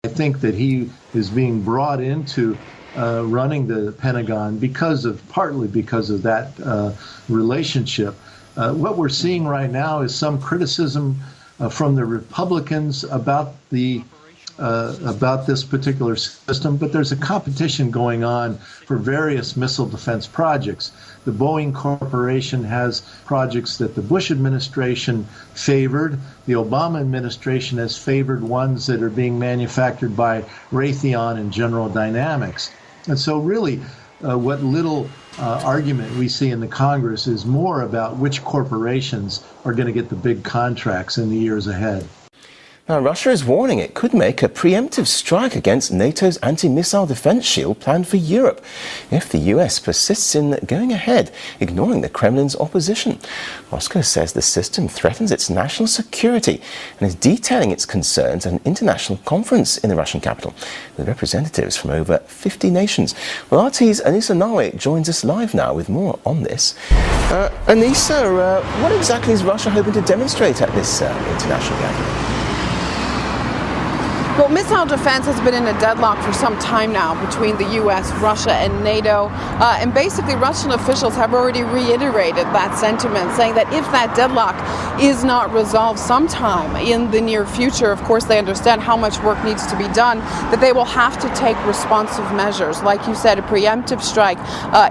think that he is being brought into running the Pentagon partly because of that relationship. What we're seeing right now is some criticism from the Republicans about this particular system, but there's a competition going on for various missile defense projects. The Boeing Corporation has projects that the Bush administration favored. The Obama administration has favored ones that are being manufactured by Raytheon and General Dynamics. And so really, what little argument we see in the Congress is more about which corporations are going to get the big contracts in the years ahead. Now, Russia is warning it could make a preemptive strike against NATO's anti-missile defense shield planned for Europe if the US persists in going ahead, ignoring the Kremlin's opposition. Moscow says the system threatens its national security and is detailing its concerns at an international conference in the Russian capital with representatives from over 50 nations. Well, RT's Anissa Nawe joins us live now with more on this. Anissa, what exactly is Russia hoping to demonstrate at this international gathering? Well, missile defense has been in a deadlock for some time now between the U.S., Russia, and NATO. And basically, Russian officials have already reiterated that sentiment, saying that if that deadlock is not resolved sometime in the near future, of course, they understand how much work needs to be done, that they will have to take responsive measures. Like you said, a preemptive strike.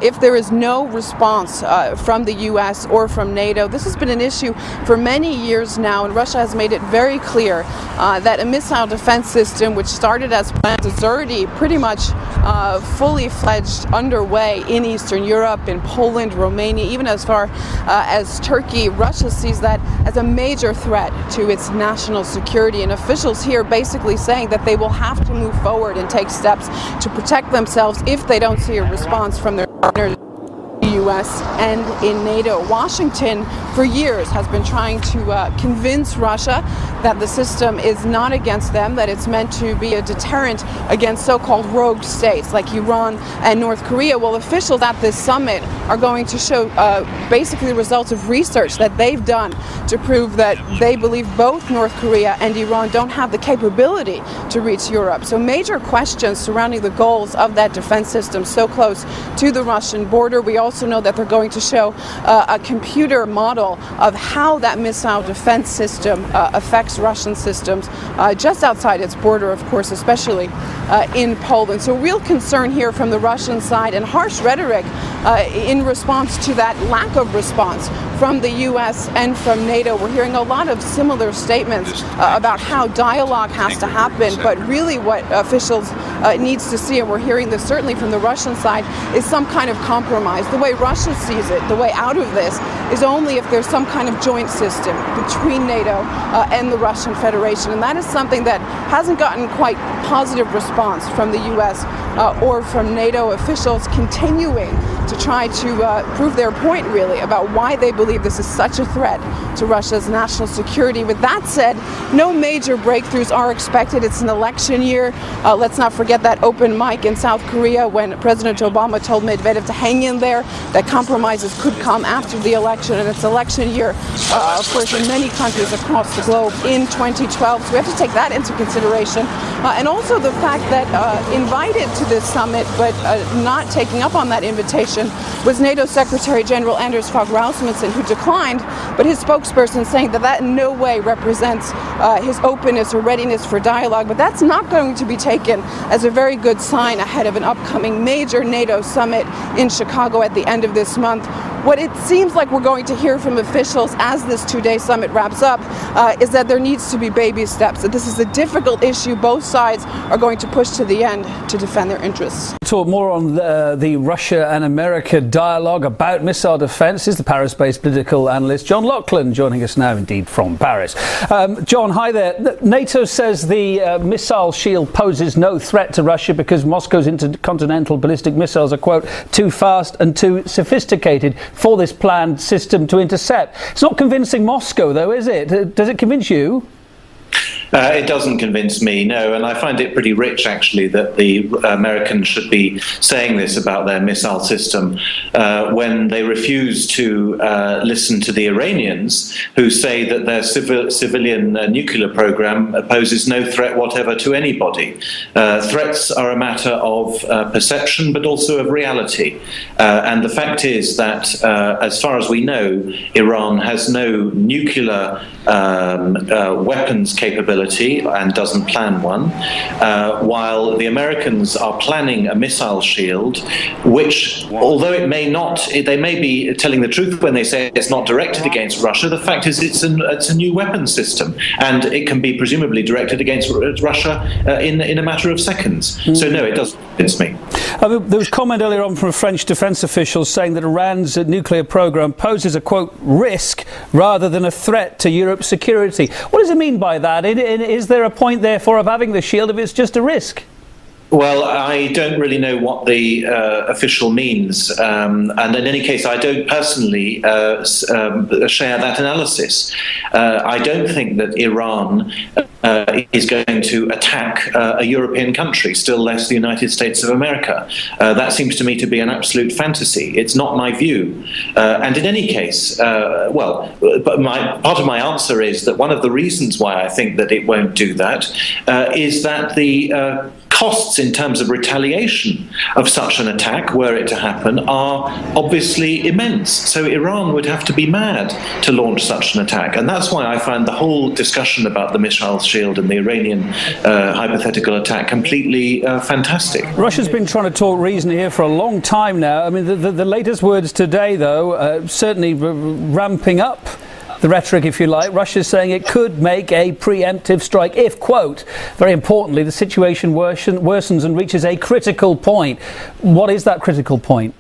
If there is no response from the U.S. or from NATO, this has been an issue for many years now, and Russia has made it very clear that a missile defense system, which started as planned, is already pretty much fully fledged underway in Eastern Europe, in Poland, Romania, even as far as Turkey. Russia sees that as a major threat to its national security, and officials here basically saying that they will have to move forward and take steps to protect themselves if they don't see a response from their partners in the U.S. and in NATO. Washington, for years, has been trying to convince Russia that the system is not against them, that it's meant to be a deterrent against so-called rogue states like Iran and North Korea. Well, officials at this summit are going to show basically the results of research that they've done to prove that they believe both North Korea and Iran don't have the capability to reach Europe. So major questions surrounding the goals of that defense system so close to the Russian border. We also know that they're going to show a computer model of how that missile defense system affects Russian systems just outside its border, of course, especially in Poland. So real concern here from the Russian side and harsh rhetoric in response to that lack of response from the U.S. and from NATO. We're hearing a lot of similar statements about how dialogue has to happen, but really what officials needs to see, and we're hearing this certainly from the Russian side, is some kind of compromise. The way Russia sees it, the way out of this, is only if there's some kind of joint system between NATO and the Russian Federation, and that is something that hasn't gotten quite positive response from the U.S. Or from NATO officials, continuing to try to prove their point, really, about why they believe this is such a threat to Russia's national security. With that said, no major breakthroughs are expected. It's an election year. Let's not forget that open mic in South Korea when President Obama told Medvedev to hang in there, that compromises could come after the election, and it's election year, of course, in many countries across the globe in 2012. So we have to take that into consideration. And also the fact that invited to this summit, but not taking up on that invitation, was NATO Secretary General Anders Fogh Rasmussen, who declined, but his spokesperson saying that that in no way represents his openness or readiness for dialogue. But that's not going to be taken as a very good sign ahead of an upcoming major NATO summit in Chicago at the end of this month. What it seems like we're going to hear from officials as this two-day summit wraps up is that there needs to be baby steps, that this is a difficult issue. Both sides are going to push to the end to defend their interests. Talk more on the Russia and America dialogue about missile defence is the Paris-based political analyst John Laughlin, joining us now indeed from Paris. John, hi there. NATO says the missile shield poses no threat to Russia because Moscow's intercontinental ballistic missiles are, quote, too fast and too sophisticated for this planned system to intercept. It's not convincing Moscow, though, is it? Does it convince you? It doesn't convince me, no, and I find it pretty rich, actually, that the Americans should be saying this about their missile system when they refuse to listen to the Iranians, who say that their civilian nuclear program poses no threat whatever to anybody. Threats are a matter of perception, but also of reality. And the fact is that, as far as we know, Iran has no nuclear weapons capability and doesn't plan one, while the Americans are planning a missile shield, which, although they may be telling the truth when they say it's not directed against Russia, the fact is it's a new weapons system, and it can be presumably directed against Russia in a matter of seconds. So no, it doesn't convince me. There was comment earlier on from a French defence official saying that Iran's nuclear programme poses a, quote, risk rather than a threat to Europe's security. What does it mean by that? Is there a point, therefore, of having the shield if it's just a risk? Well, I don't really know what the official means, and in any case, I don't personally share that analysis. I don't think that Iran is going to attack a European country, still less the United States of America. That seems to me to be an absolute fantasy. It's not my view. And in any case, part of my answer is that one of the reasons why I think that it won't do that is that the costs in terms of retaliation of such an attack, were it to happen, are obviously immense. So Iran would have to be mad to launch such an attack. And that's why I find the whole discussion about the missile shield and the Iranian hypothetical attack completely fantastic. Russia's been trying to talk reason here for a long time now. I mean, the latest words today, though, certainly ramping up the rhetoric, if you like. Russia's saying it could make a preemptive strike if, quote, very importantly, the situation worsens and reaches a critical point. What is that critical point?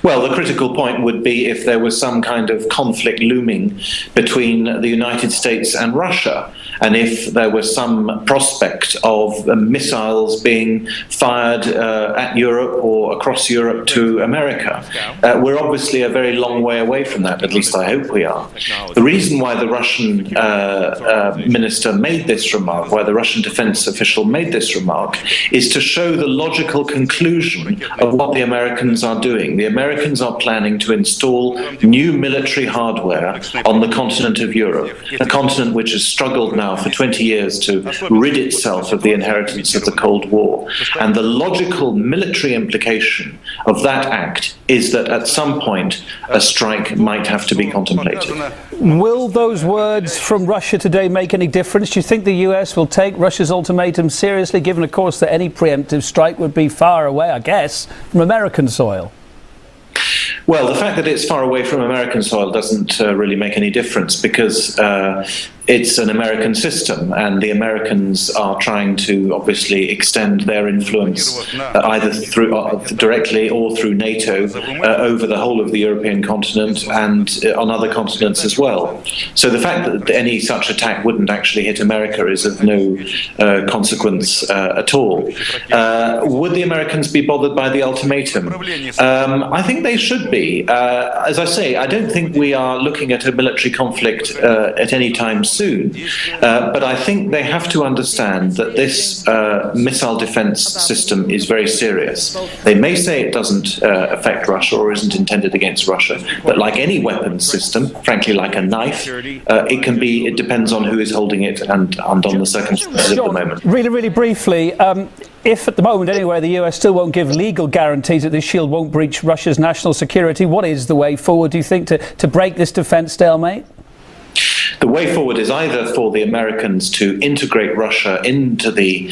Well, the critical point would be if there was some kind of conflict looming between the United States and Russia, and if there was some prospect of missiles being fired at Europe or across Europe to America. We're obviously a very long way away from that, at least I hope we are. The reason why the Russian minister made this remark, why the Russian defense official made this remark, is to show the logical conclusion of what the Americans are doing. The Americans are planning to install new military hardware on the continent of Europe, a continent which has struggled now for 20 years to rid itself of the inheritance of the Cold War. And the logical military implication of that act is that at some point a strike might have to be contemplated. Will those words from Russia today make any difference? Do you think the US will take Russia's ultimatum seriously, given, of course, that any preemptive strike would be far away, I guess, from American soil? Well, the fact that it's far away from American soil doesn't really make any difference, because it's an American system, and the Americans are trying to obviously extend their influence either through directly or through NATO over the whole of the European continent and on other continents as well. So the fact that any such attack wouldn't actually hit America is of no consequence at all. Would the Americans be bothered by the ultimatum? I think they should be. As I say, I don't think we are looking at a military conflict at any time soon. But I think they have to understand that this missile defense system is very serious. They may say it doesn't affect Russia or isn't intended against Russia, but like any weapons system, frankly, like a knife, it depends on who is holding it and on the circumstances of the moment. Really briefly, if at the moment anyway the US still won't give legal guarantees that this shield won't breach Russia's national security, what is the way forward, do you think, to break this defense stalemate? The way forward is either for the Americans to integrate Russia into the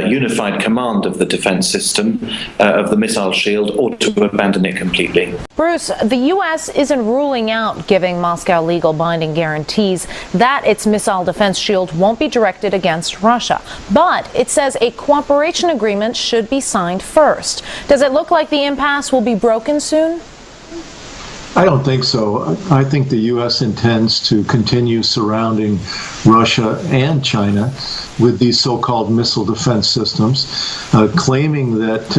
unified command of the defense system, of the missile shield, or to abandon it completely. Bruce, the U.S. isn't ruling out giving Moscow legal binding guarantees that its missile defense shield won't be directed against Russia. But it says a cooperation agreement should be signed first. Does it look like the impasse will be broken soon? I don't think so. I think the U.S. intends to continue surrounding Russia and China with these so-called missile defense systems, claiming that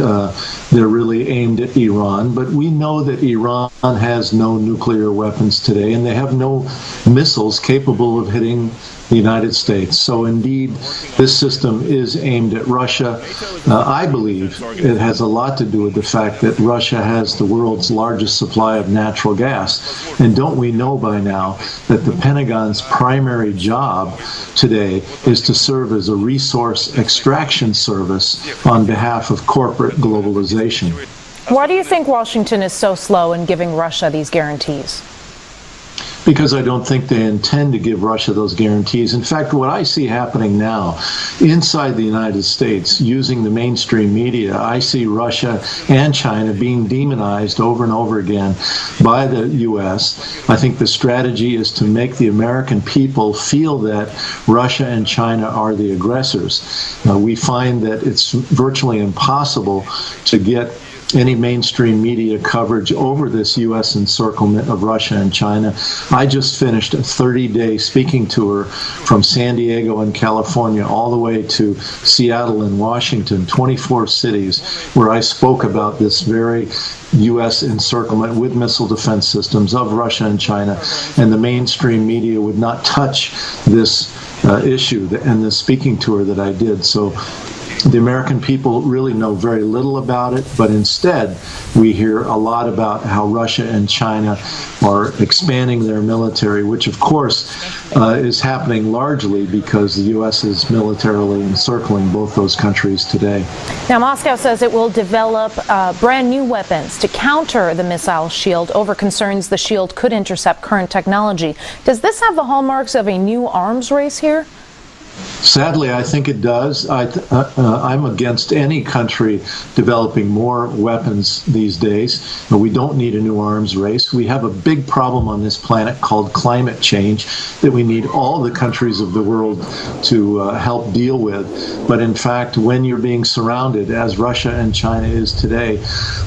they're really aimed at Iran. But we know that Iran has no nuclear weapons today, and they have no missiles capable of hitting the United States. So indeed, this system is aimed at Russia. I believe it has a lot to do with the fact that Russia has the world's largest supply of natural gas. And don't we know by now that the Pentagon's primary job today is to serve as a resource extraction service on behalf of corporate globalization. Why do you think Washington is so slow in giving Russia these guarantees? Because I don't think they intend to give Russia those guarantees. In fact, what I see happening now inside the United States, using the mainstream media, I see Russia and China being demonized over and over again by the U.S. I think the strategy is to make the American people feel that Russia and China are the aggressors. We find that it's virtually impossible to get any mainstream media coverage over this U.S. encirclement of Russia and China. I just finished a 30-day speaking tour from San Diego in California all the way to Seattle and Washington, 24 cities, where I spoke about this very U.S. encirclement with missile defense systems of Russia and China, and the mainstream media would not touch this issue and the speaking tour that I did. So the American people really know very little about it, but instead we hear a lot about how Russia and China are expanding their military, which of course is happening largely because the U.S. is militarily encircling both those countries today. Now, Moscow says it will develop brand new weapons to counter the missile shield over concerns the shield could intercept current technology. Does this have the hallmarks of a new arms race here? Sadly, I think it does. I'm against any country developing more weapons these days. We don't need a new arms race. We have a big problem on this planet called climate change that we need all the countries of the world to help deal with. But in fact, when you're being surrounded, as Russia and China is today,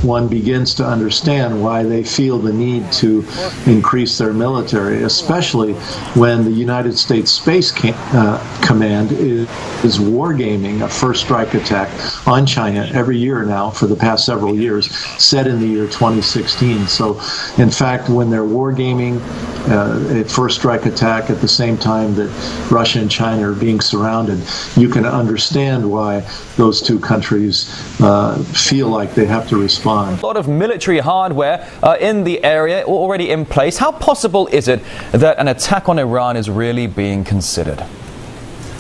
one begins to understand why they feel the need to increase their military, especially when the United States Space Command is wargaming a first strike attack on China every year now for the past several years, set in the year 2016. So, in fact, when they're wargaming a first strike attack at the same time that Russia and China are being surrounded, you can understand why those two countries feel like they have to respond. A lot of military hardware in the area already in place. How possible is it that an attack on Iran is really being considered?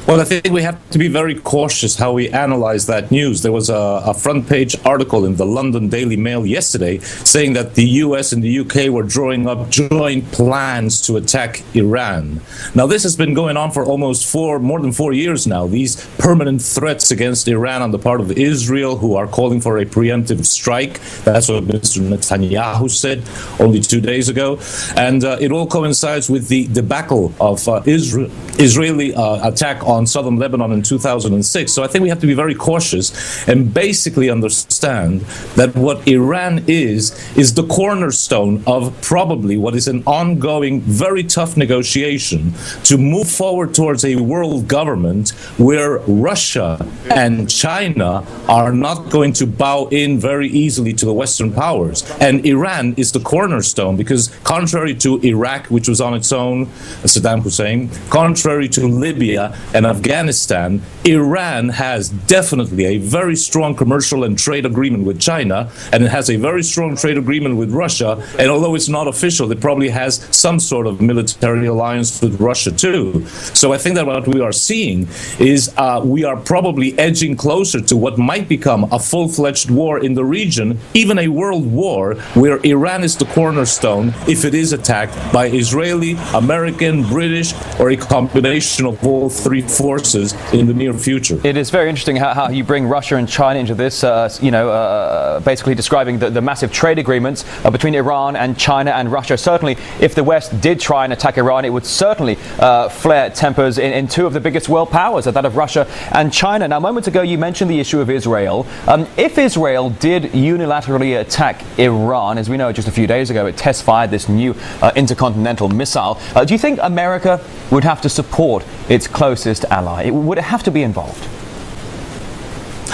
Well, I think we have to be very cautious how we analyze that news. There was a front page article in the London Daily Mail yesterday saying that the US and the UK were drawing up joint plans to attack Iran. Now, this has been going on for almost more than 4 years now. These permanent threats against Iran on the part of Israel, who are calling for a preemptive strike. That's what Mr. Netanyahu said only 2 days ago. And it all coincides with the debacle of Israeli attack on southern Lebanon in 2006. So I think we have to be very cautious and basically understand that what Iran is the cornerstone of probably what is an ongoing, very tough negotiation to move forward towards a world government where Russia and China are not going to bow in very easily to the Western powers. And Iran is the cornerstone because contrary to Iraq, which was on its own, Saddam Hussein, contrary to Libya and Afghanistan, Iran has definitely a very strong commercial and trade agreement with China, and it has a very strong trade agreement with Russia, and although it's not official, it probably has some sort of military alliance with Russia too. So I think that what we are seeing is we are probably edging closer to what might become a full-fledged war in the region, even a world war where Iran is the cornerstone if it is attacked by Israeli, American, British, or a combination of all three forces in the near future. It is very interesting how you bring Russia and China into this, basically describing the massive trade agreements between Iran and China and Russia. Certainly, if the West did try and attack Iran, it would certainly flare tempers in two of the biggest world powers, that of Russia and China. Now, moments ago, you mentioned the issue of Israel. If Israel did unilaterally attack Iran, as we know just a few days ago, it test-fired this new intercontinental missile, do you think America would have to support its closest ally? Would it have to be involved?